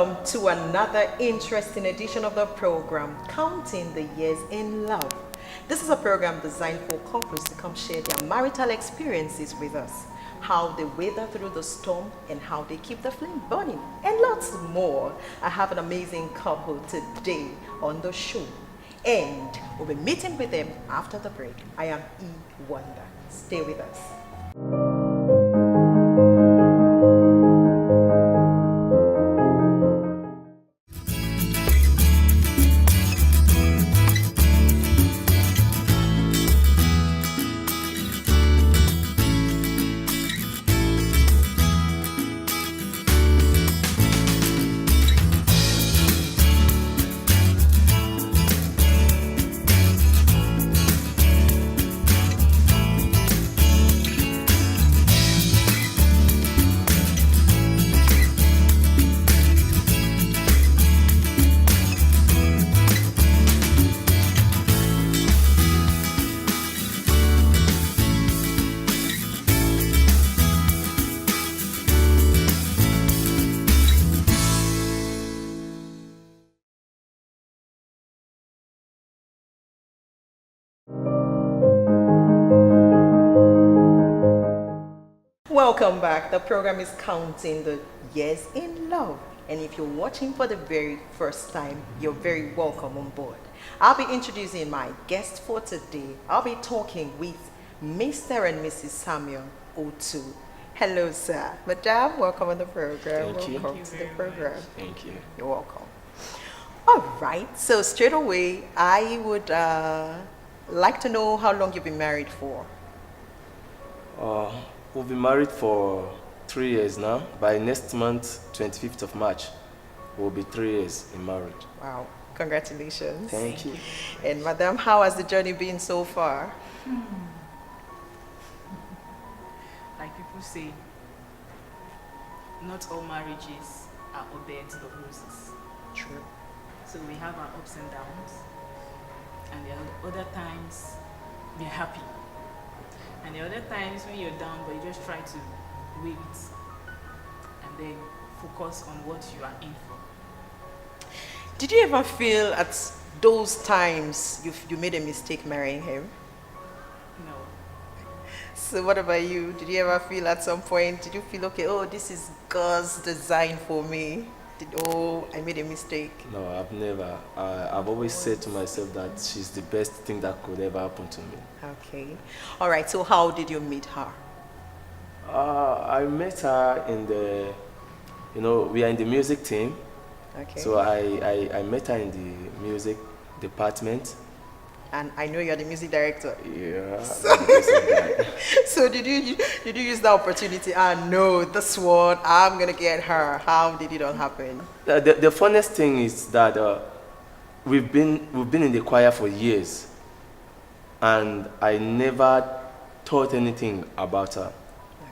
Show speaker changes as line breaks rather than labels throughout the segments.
welcome to another interesting edition of the program, Counting the Years in Love. This is a program designed for couples to come share their marital experiences with us, how they weather through the storm and how they keep the flame burning, and lots more. I have an amazing couple today on the show, and we'll be meeting with them after the break. I am E. Wonder. Stay with us. Welcome back. The program is Counting the Years in Love. And if you're watching for the very first time, you're very welcome on board. I'll be introducing my guest for today. I'll be talking with Mr. and Mrs. Samuel Otu. Hello, sir. Madam, welcome on the program.
Thank you.
Welcome to the program.
Thank you.
You're welcome. All right. So straight away, I would like to know how long you've been married for.
We've been married for 3 years now. By next month, 25th of March, we'll be 3 years in marriage.
Wow. Congratulations.
Thank you.
And Madam, how has the journey been so far?
Like people say, not all marriages are all beds of roses.
True.
So we have our ups and downs, and there are other times we're happy. And there are other times when you're down, but you just try to wait and then focus on what you are in for.
Did you ever feel at those times you made a mistake marrying him?
No.
So what about you? Did you ever feel at some point, did you feel, okay, oh, this is God's design for me? I made a mistake?
No, I've never. I've always said to myself that she's the best thing that could ever happen to me.
Okay. All right, so how did you meet her?
I met her in the, we are in the music team.
Okay.
So I met her in the music department.
And I know you're the music director.
Yeah.
So did you use the opportunity? No, this one, I'm gonna get her. How did it all happen?
The funniest thing is that we've been in the choir for years, and I never thought anything about her.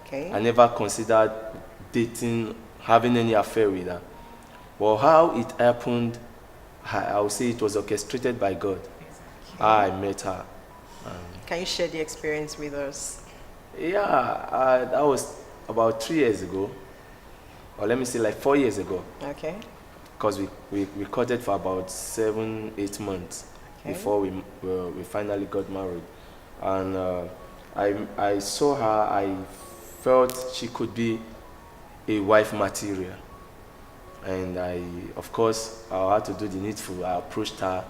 Okay.
I never considered dating, having any affair with her. Well, how it happened, I would say it was orchestrated by God. I met her.
Can you share the experience with us?
Yeah, that was about 3 years ago, or let me say like 4 years ago.
Okay.
Because we courted for about 7-8 months before we finally got married. And I saw her, I felt she could be a wife material. And of course, I had to do the needful. I approached her.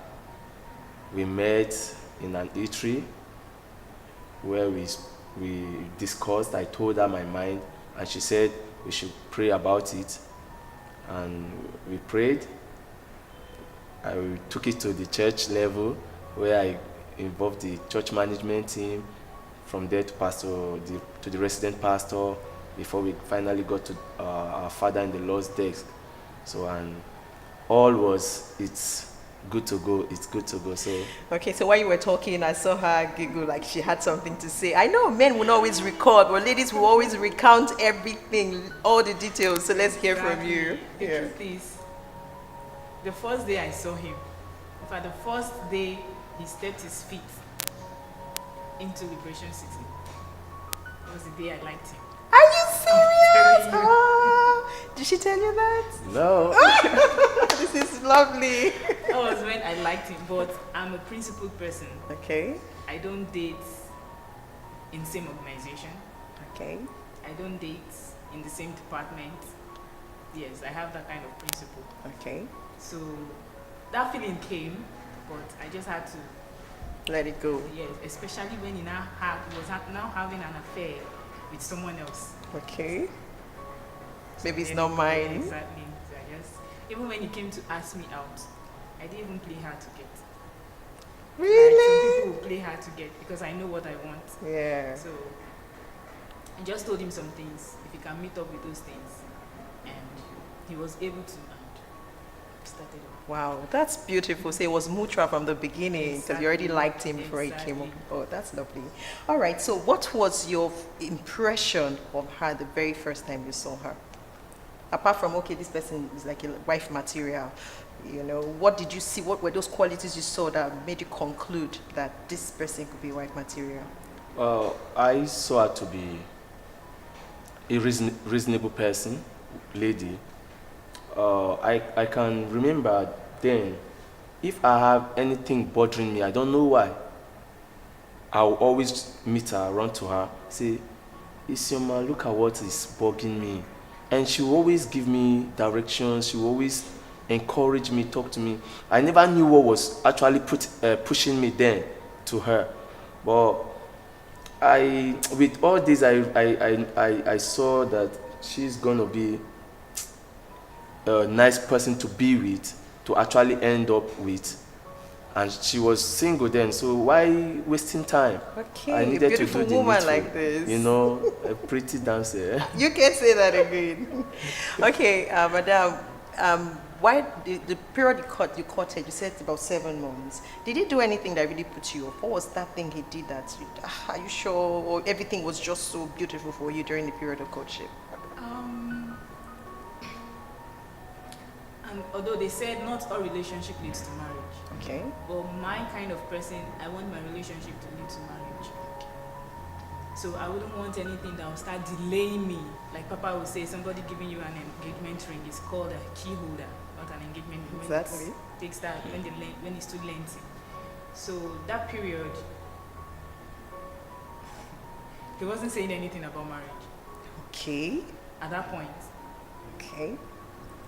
We met in an eatery where we discussed. I told her my mind, and she said we should pray about it. And we prayed. I took it to the church level where I involved the church management team, from there to the resident pastor, before we finally got to our father in the Lord's desk. So, and all was, it's good to go. So
okay, so while you were talking, I saw her giggle like she had something to say. I know men will always record, but ladies will always recount everything, all the details. So let's hear from you.
The truth is, the first day I saw him, in fact, the first day he stepped his feet into Liberation City, it was the day I liked him.
Are you serious? Did she tell you that?
No.
This is lovely.
That was when I liked him, but I'm a principled person.
Okay.
I don't date in the same organization.
Okay.
I don't date in the same department. Yes, I have that kind of principle.
Okay.
So that feeling came, but I just had to,
Let it go.
yes, especially when he now now having an affair with someone else.
Okay. Maybe it's
Then-
not mine.
Exactly. So I just, even when he came to ask me out, I didn't even play hard to get. Like some
Really?
people will play hard to get because I know what I want.
Yeah.
So I just told him some things, if he can meet up with those things. And he was able to, and started off.
Wow, that's beautiful. So it was mutual from the beginning because you already
Exactly.
liked him before he came up.
Exactly.
Oh, that's lovely. All right, so what was your impression of her the very first time you saw her? Apart from, okay, this person is like a wife material, you know, what did you see? What were those qualities you saw that made you conclude that this person could be wife material?
I saw her to be a reasonable person, lady. I can remember then, if I have anything bothering me, I don't know why, I'll always meet her, run to her, say, Isioma, look at what is bugging me. And she will always give me directions, she will always encourage me, talk to me. I never knew what was actually pushing me then to her. But with all this, I saw that she's gonna be a nice person to be with, to actually end up with. And she was single then, so why wasting time?
Okay,
I
a
needed to
beautiful
do the
woman
needful,
like this.
you know, a pretty dancer.
You can't say that again. Okay, madam, why the period you courted, you said about 7 months. Did he do anything that really put you off? What was that thing he did that are you sure, or everything was just so beautiful for you during the period of courtship?
And although they said not all relationship leads to marriage,
Okay.
but my kind of person, I want my relationship to lead to marriage. So I wouldn't want anything that will start delaying me. Like Papa would say, somebody giving you an engagement ring is called a key holder, not an engagement ring.
Exactly.
When it takes that when it's too lengthy. So that period, he wasn't saying anything about marriage
Okay.
at that point.
Okay.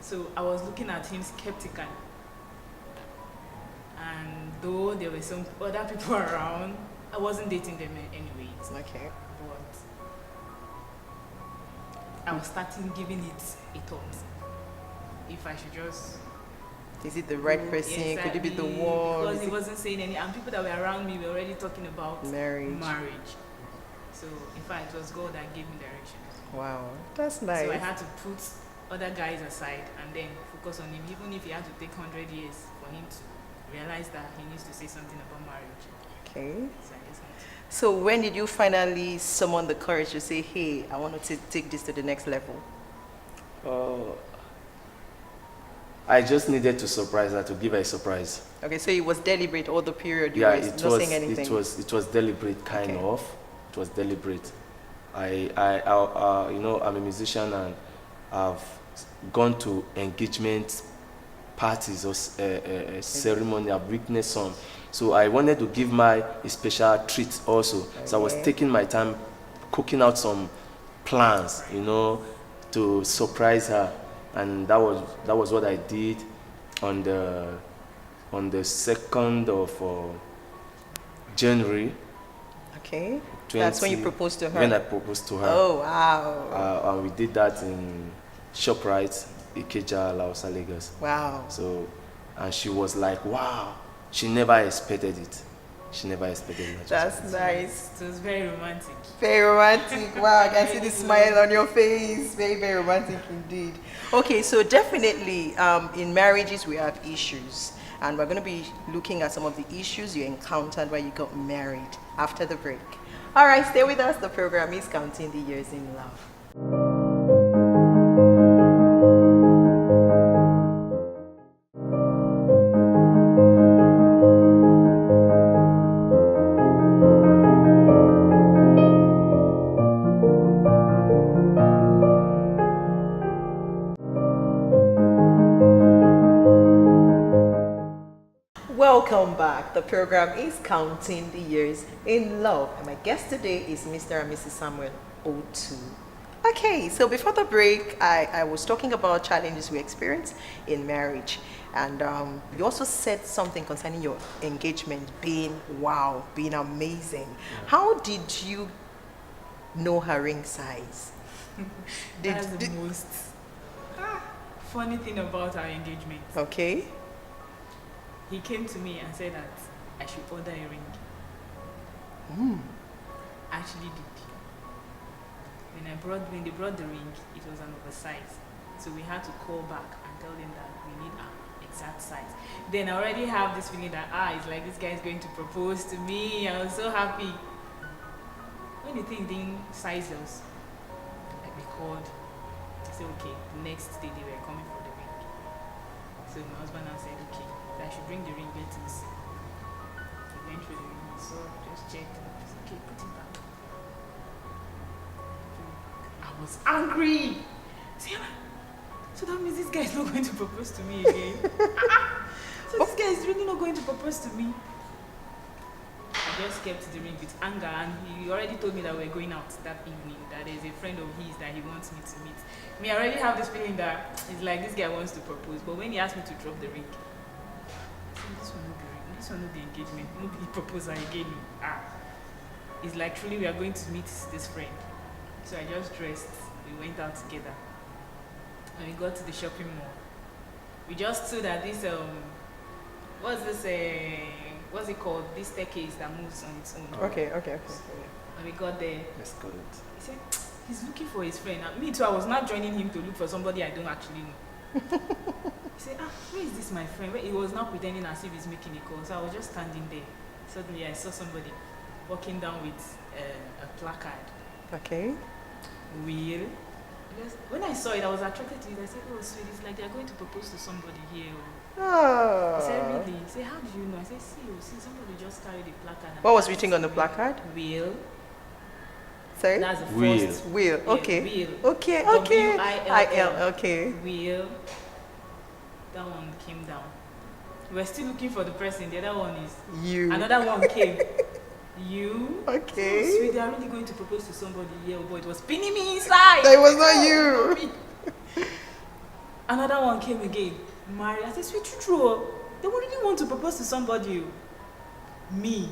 So I was looking at him skeptically. And though there were some other people around, I wasn't dating them anyways.
Okay.
But I was starting giving it a thought. If I should just
Is it the right
go-
person?
Yes,
Could it be the
exactly,
one?
Because
Is
he
it
wasn't saying any, and people that were around me were already talking about
marriage?
So in fact, it was God that gave me direction.
Wow, that's nice.
So I had to put other guys aside and then focus on him, even if he had to take 100 years for him to realize that he needs to say something about marriage.
Okay.
So I just had to.
So when did you finally summon the courage to say, hey, I want to take this to the next level?
I just needed to surprise her, to give her a surprise.
Okay, so it was deliberate all the period. You
Yeah,
were
it
not
was.
saying anything.
It was deliberate, kind
Okay.
of. It was deliberate. You know, I'm a musician and I've gone to engagement parties or ceremony. I've witnessed some. So I wanted to give my a special treat also. So I was
Okay.
taking my time, cooking out some plans, you know, to surprise her, and that was what I did on the 2nd of January.
Okay. That's when you
20
proposed to her.
When I proposed to her.
Oh, wow.
And we did that in ShopRite, Ikeja, Lausa, Lagos.
Wow.
So, and she was like, wow, she never expected it. She never expected it.
That's nice.
So it was very romantic.
Very romantic. Wow, I can see the smile on your face. Very, very romantic indeed. Okay, so definitely in marriages we have issues. And we're going to be looking at some of the issues you encountered when you got married after the break. All right, stay with us. The program is Counting the Years in Love. Welcome back. The program is Counting the Years in Love. And my guest today is Mr. and Mrs. Samuel O2. Okay, so before the break, I was talking about challenges we experience in marriage. And you also said something concerning your engagement being wow, being amazing. How did you know her ring size?
That's the most funny thing about our engagement.
Okay.
He came to me and said that I should order a ring. I actually did. When they brought the ring, it was an oversize. So we had to call back and tell them that we need an exact size. Then I already have this feeling that it's like this guy is going to propose to me. I was so happy. When the thing didn't size us, like we called, I said okay, the next day they were coming for the ring. So my husband now said okay, I should bring the ring, let him see. We went through the ring, so just checked. I said, okay, put it back. I was angry. So that means this guy is not going to propose to me again. So this guy is really not going to propose to me. I just kept the ring with anger, and he already told me that we're going out that evening, that there's a friend of his that he wants me to meet. I already have this feeling that it's like this guy wants to propose, but when he asked me to drop the ring, I said, this one will be ring, this one will be engagement, no be proposal again. It's like truly we are going to meet this friend. So I just dressed, we went out together, and we got to the shopping mall. We just stood at this what's it called? This staircase that moves on its own.
Okay.
And we got there.
Let's call it.
He said, he's looking for his friend. Me too, I was not joining him to look for somebody I don't actually know. He said, where is this my friend? He was not pretending as if he's making a call. So I was just standing there. Suddenly I saw somebody walking down with a placard.
Okay.
Will. When I saw it, I was attracted to it. I said, oh, sweet, it's like they're going to propose to somebody here.
Oh.
He said, really? He said, how do you know? I said, see, somebody just carried a placard.
What was written on the placard?
Will.
Sorry?
That's the
Will.
first.
Will.
Yeah,
Okay.
Will.
Okay.
W-I-L-L.
Okay.
Will. That one came down. We're still looking for the person. The other one is
You.
Another one came. You.
Okay.
So sweet, they are really going to propose to somebody here, but it was pinning me inside.
It was not you.
Another one came again. Mary, I said, sweet, true. They really want to propose to somebody. Me.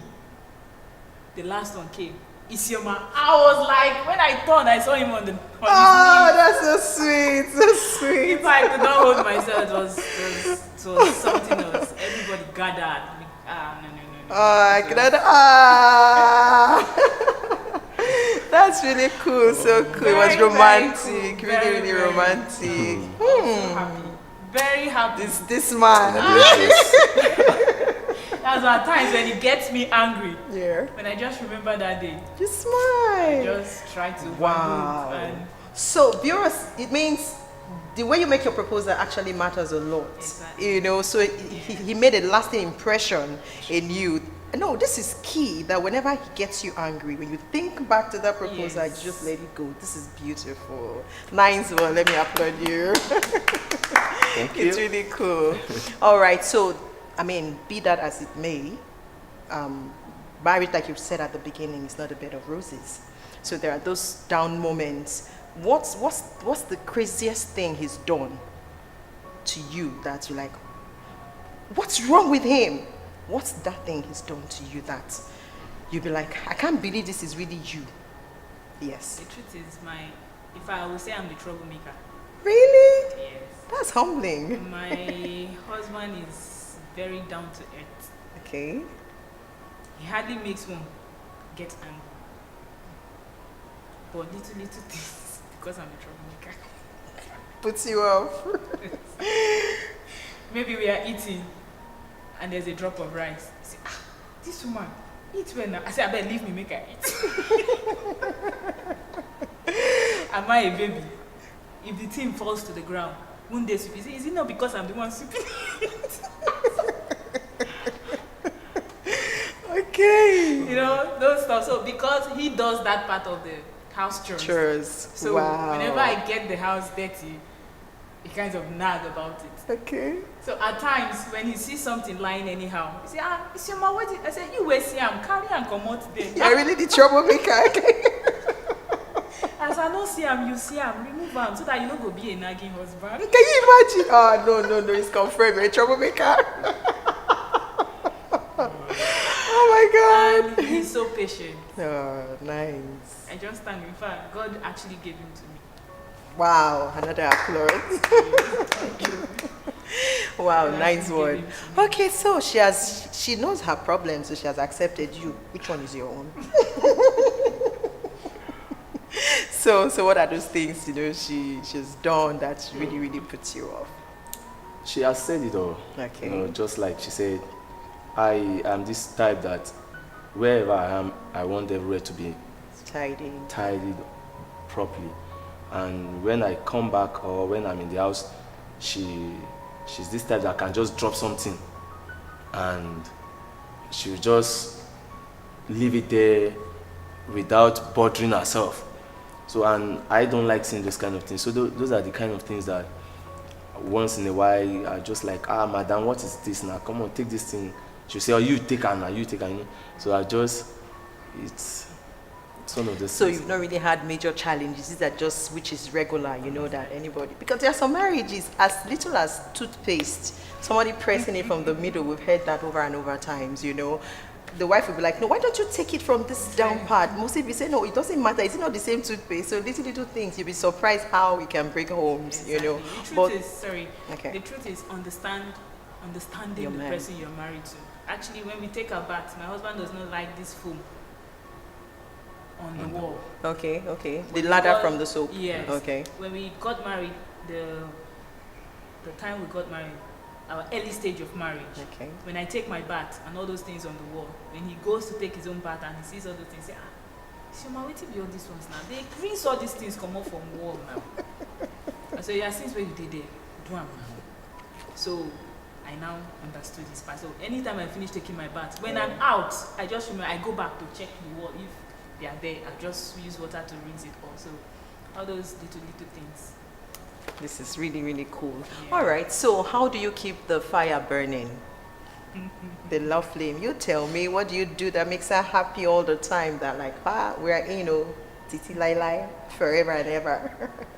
The last one came. Isioma. I was like, when I turned, I saw him on his knees.
That's so sweet. So sweet.
If I could not hold myself, it was something else. Everybody gathered. No.
I cannot. That's really cool. So cool. It was
Very,
romantic.
very cool.
Really,
Very,
really
very
romantic.
So happy. Very happy.
This man.
That's at times when it gets me angry.
Yeah.
When I just remember that day.
You smile.
I just try to
Wow.
and
So viewers, it means the way you make your proposal actually matters a lot.
Exactly.
You know, so he made a lasting impression in you. No, this is key, that whenever he gets you angry, when you think back to that proposal,
Yes.
you just let it go. This is beautiful. Nice one. Let me applaud you.
Thank you.
It's really cool. All right. So, I mean, be that as it may, marriage, like you said at the beginning, is not a bed of roses. So there are those down moments. What's the craziest thing he's done to you that you're like, what's wrong with him? What's that thing he's done to you that you'll be like, I can't believe this is really you? Yes.
the truth is if I will say I'm the troublemaker.
Really?
Yes.
That's humbling.
My husband is very down to earth.
Okay.
He hardly makes one get angry. But little things, because I'm a troublemaker.
Puts you off.
Maybe we are eating and there's a drop of rice. He say, this woman, eat well now. I say, I better leave me, make her eat. Am I a baby? If the thing falls to the ground, one day sweep, is it not because I'm the one sweeping it?
Okay.
You know, those stuff. So because he does that part of the house chores.
Chores.
So
wow.
whenever I get the house dirty, if he kind of nag about it.
Okay.
So at times when he sees something lying anyhow, he say, Isioma, what did I say? You will see him, carry and come out there.
You're really the troublemaker.
As I don't see him, you see him, remove him so that you don't go be a nagging husband.
Can you imagine? Oh, no, it's confirmed. You're a troublemaker. Oh my God.
And he's so patient.
Oh, nice.
I just stand, in fact, God actually gave him to me.
Wow, another applause. Wow, nice one. Okay, so she knows her problems, so she has accepted you. Which one is your own? So what are those things, she's done that really puts you off?
She has said it all.
Okay.
Just like she said, I am this type that wherever I am, I want everywhere to be tidied properly. And when I come back or when I'm in the house, she's this type that can just drop something and she'll just leave it there without bothering herself. So, and I don't like seeing those kind of things. So those are the kind of things that once in a while I just like, madam, what is this now? Come on, take this thing. She'll say, oh, you take her now, you take her. So it's one of the
So
things.
you've not really had major challenges. These are just which is regular, that anybody, because there are some marriages as little as toothpaste, somebody pressing it from the middle. We've heard that over and over times. The wife will be like, no, why don't you take it from this down part? Most people say, no, it doesn't matter. It's not the same toothpaste. So little things, you'll be surprised how it can break homes.
Exactly.
Okay.
The truth is understanding the person you're married to. Actually, when we take a bath, my husband does not like this foam on the wall.
Okay. The ladder from the soap.
Yes.
Okay.
When we got married, the time we got married, our early stage of marriage.
Okay.
When I take my bath and all those things on the wall, when he goes to take his own bath and he sees all those things, say, Isioma, wait till be all these ones now. They rinse all these things come up from the wall now. I said, yeah, since when you did there, do them now. So I now understood his part. So anytime I finish taking my bath, when I'm out, I just remember I go back to check the wall. If they are there, I just use water to rinse it also. All those little things.
This is really cool.
Yeah.
All right, so how do you keep the fire burning? The love flame. You tell me, what do you do that makes her happy all the time? That like, we're, titi lai forever and ever.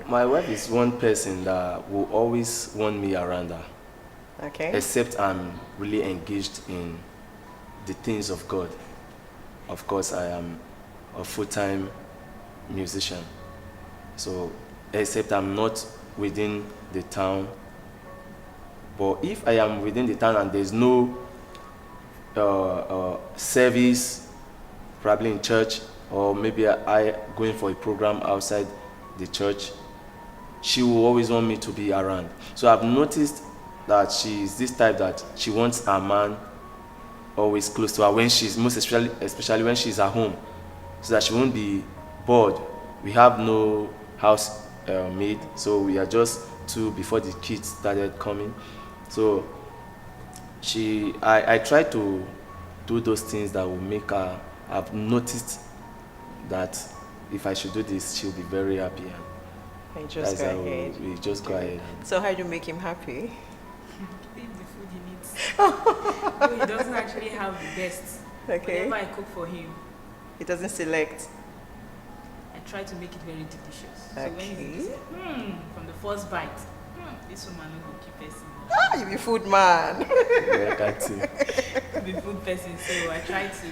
My wife is one person that will always want me around her.
Okay.
Except I'm really engaged in the things of God. Of course, I am a full-time musician. So, except I'm not within the town. But if I am within the town and there's no service, probably in church, or maybe I going for a program outside the church, she will always want me to be around. So I've noticed that she is this type that she wants a man always close to her when she's especially when she's at home, so that she won't be bored. We have no house maid, so we are just two before the kids started coming. So I try to do those things that will make her. I've noticed that if I should do this, she'll be very happy.
And just go ahead.
We just go ahead.
So how do you make him happy?
Give the food he needs. No, he doesn't actually have the best.
Okay.
Whenever I cook for him,
He doesn't select.
I try to make it very delicious.
Okay.
So when he says, from the first bite, this woman will keep person.
You be food man.
Yeah, I can see.
Be food person, so I try to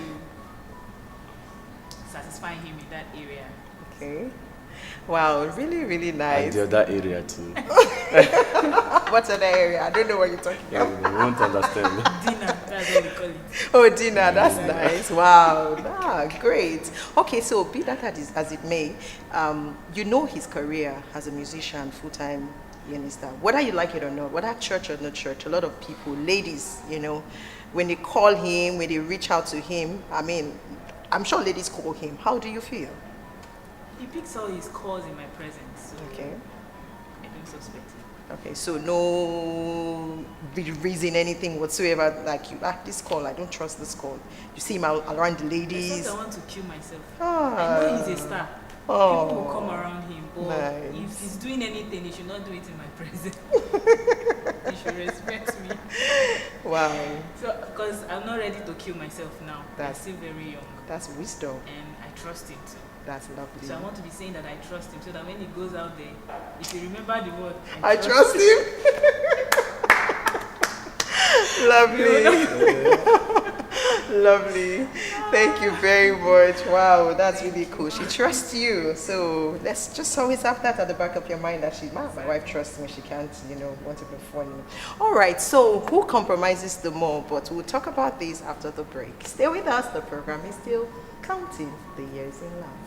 satisfy him in that area.
Okay. Wow, really nice.
And the other area too.
What's other area? I don't know what you're talking
Yeah,
about.
we won't understand.
Dinner, that's what we call it.
Oh, dinner, that's nice. Wow, great. Okay, so be that as it may, his career as a musician, full-time, you understand? Whether you like it or not, whether church or not church, a lot of people, ladies, when they call him, when they reach out to him, I'm sure ladies call him. How do you feel?
He picks all his calls in my presence, so
Okay.
I don't suspect him.
Okay, so no reason, anything whatsoever, like this call, I don't trust this call. You see him around the ladies.
Except I want to kill myself.
Ah.
I know he's a star.
Oh,
People will come around him, but
nice.
if he's doing anything, he should not do it in my presence. He should respect me.
Wow.
So, because I'm not ready to kill myself now. I'm still very young.
That's wisdom.
And I trust him too.
That's lovely.
So I want to be saying that I trust him, so that when he goes out there, if you remember the word,
I trust him. Lovely. Lovely. Thank you very much. Wow, that's really cool. She trusts you. So let's just always have that at the back of your mind that my wife trusts me. She can't, want to be funny. All right, so who compromises the more? But we'll talk about this after the break. Stay with us. The program is still counting the years in love.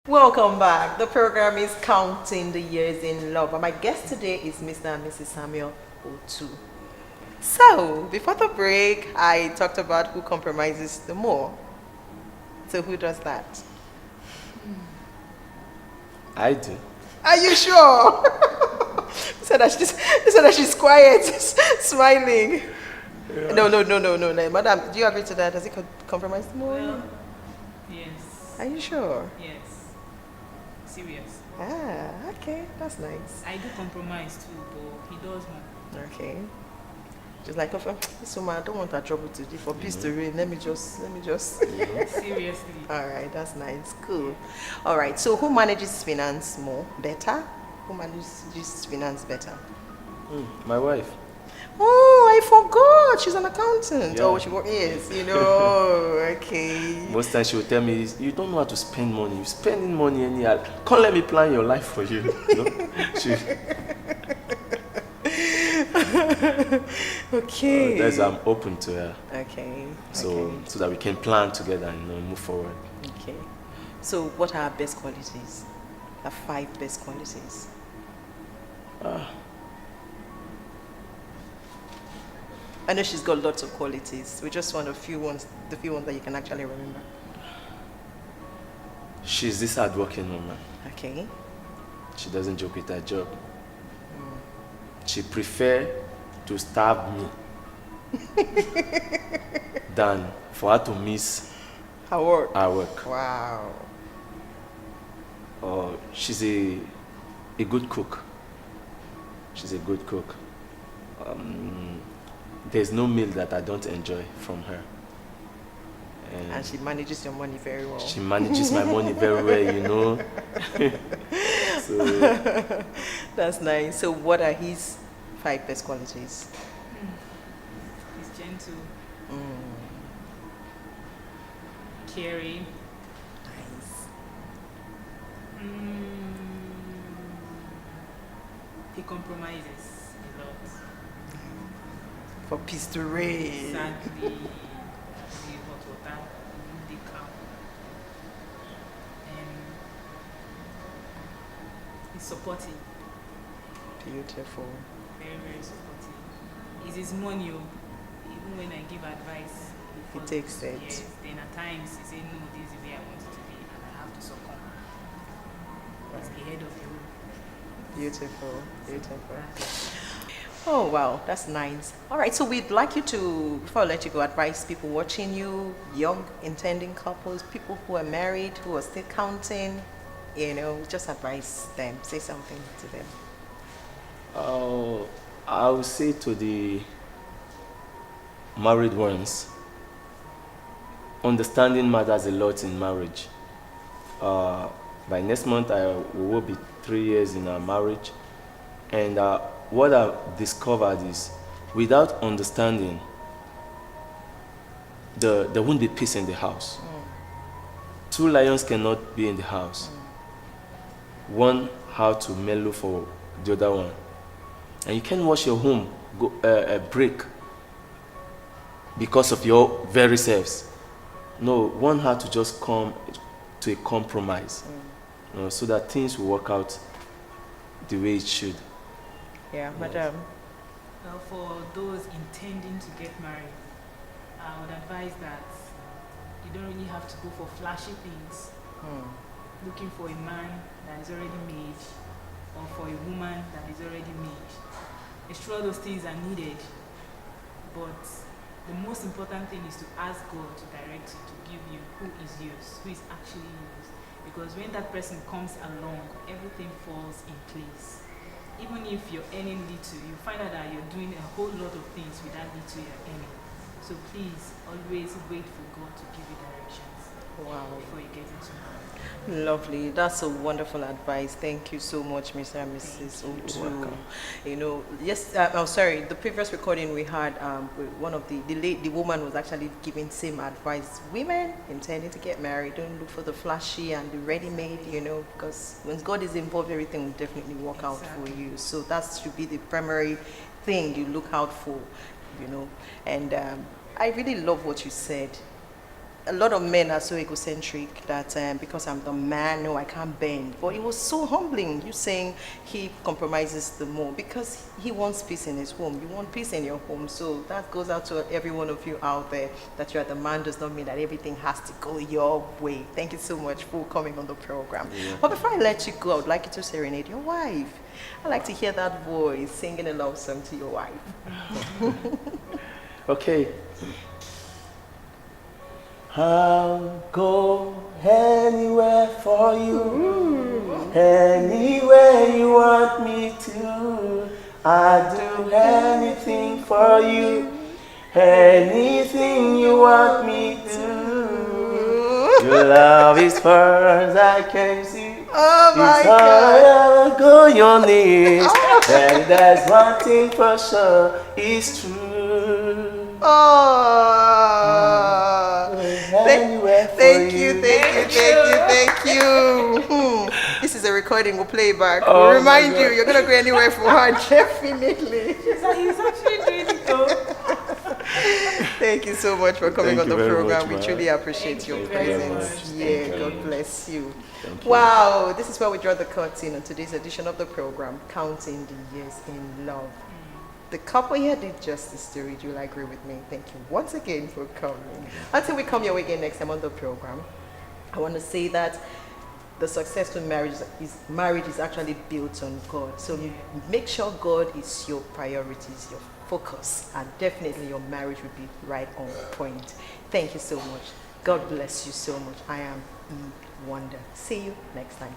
Welcome back. The program is Counting the Years in Love. And my guest today is Mr. and Mrs. Samuel Otu. So, before the break, I talked about who compromises the more. So, who does that?
I do.
Are you sure? He said that she's quiet, smiling. Yeah. No. Madam, do you agree to that? Does it compromise the more?
Well, yes.
Are you sure?
Yes. Serious.
Ah, okay, that's nice.
I do compromise too, but he does more.
Okay. Just like, Isioma, I don't want our trouble today. For peace to reign, let me just.
Seriously.
All right, that's nice. Cool. All right, so who manages finance better? Who manages finance better?
My wife.
Oh, I forgot. She's an accountant.
Yeah.
Oh, she is. Okay.
Most times she will tell me, you don't know how to spend money. You're spending money anyhow. Can't let me plan your life for you.
Okay.
That's I'm open to her.
Okay.
So that we can plan together and move forward.
Okay. So what are her best qualities? Her 5 best qualities. I know she's got lots of qualities. We just want the few ones that you can actually remember.
She's this hardworking woman.
Okay.
She doesn't joke with her job. She prefers to starve me than for her to miss
her work.
Wow. She's a good cook. She's a good cook. There's no meal that I don't enjoy from her.
And she manages your money very well.
She manages my money very well, So
that's nice. So what are his 5 best qualities?
He's gentle. Caring.
Nice.
He compromises a lot.
For peace to reign.
Exactly. The hot water, the calm. He's supportive.
Beautiful.
Very, very supportive. It's his money. Even when I give advice,
he takes it.
Yes. Then at times he says, no, this is the way I want it to be, and I have to succumb. He's the head of the room.
Beautiful. Oh, wow, that's nice. All right, so we'd like you to, before I let you go, advise people watching you, young intending couples, people who are married, who are still counting, just advise them, say something to them.
I would say to the married ones, understanding matters a lot in marriage. By next month, we will be 3 years in our marriage. And what I discovered is, without understanding, there won't be peace in the house. Two lions cannot be in the house. One have to mellow for the other one. And you can't watch your home break because of your very selves. No, one had to just come to a compromise, so that things will work out the way it should.
Yeah,
Yes.
madam.
Well, for those intending to get married, I would advise that you don't really have to go for flashy things, looking for a man that is already made, or for a woman that is already made. It's true all those things are needed, but the most important thing is to ask God to direct you, to give you who is yours, who is actually yours. Because when that person comes along, everything falls in place. Even if you're earning little, you find out that you're doing a whole lot of things with that little you're earning. So please, always wait for God to give you directions.
Wow.
Before you get into marriage.
Lovely. That's a wonderful advice. Thank you so much, Mr. and Mrs.
You're
Otu.
welcome.
You know, yes, sorry, the previous recording we had, with one of the woman was actually giving same advice. Women intending to get married, don't look for the flashy and the ready-made, because when God is involved, everything will definitely work out for you. So that should be the primary thing you look out for, And I really love what you said. A lot of men are so egocentric that because I'm the man, no, I can't bend. But it was so humbling, you saying he compromises the more because he wants peace in his home. You want peace in your home. So that goes out to every one of you out there, that you're the man does not mean that everything has to go your way. Thank you so much for coming on the program.
Yeah.
But before I let you go, I would like you to serenade your wife. I'd like to hear that voice singing a love song to your wife.
Okay. I'll go anywhere for you, anywhere you want me to. I'll do anything for you, anything you want me to. Your love is far as I can see.
Oh my
It's
God.
all I'll go your knees. And there's one thing for sure, it's true.
Oh,
Anywhere for
thank you. This is a recording. We'll play it back.
Oh
We'll
my
remind you,
God.
you're gonna go anywhere for her, definitely.
He's actually doing it though.
Thank you so much for coming
Thank
on the
you very
program.
much,
We truly appreciate
Thank
your
you very
presence.
much.
Yeah,
Thank you.
God bless you.
Thank you.
Wow, this is where we draw the curtain on today's edition of the program, Counting the Years in Love. The couple here did justice to it. You'll agree with me. Thank you once again for coming. Until we come your way again next time on the program, I want to say that the successful marriage is actually built on God. So make sure God is your priorities, your focus, and definitely your marriage will be right on point. Thank you so much. God bless you so much. I am E. Wonder. See you next time.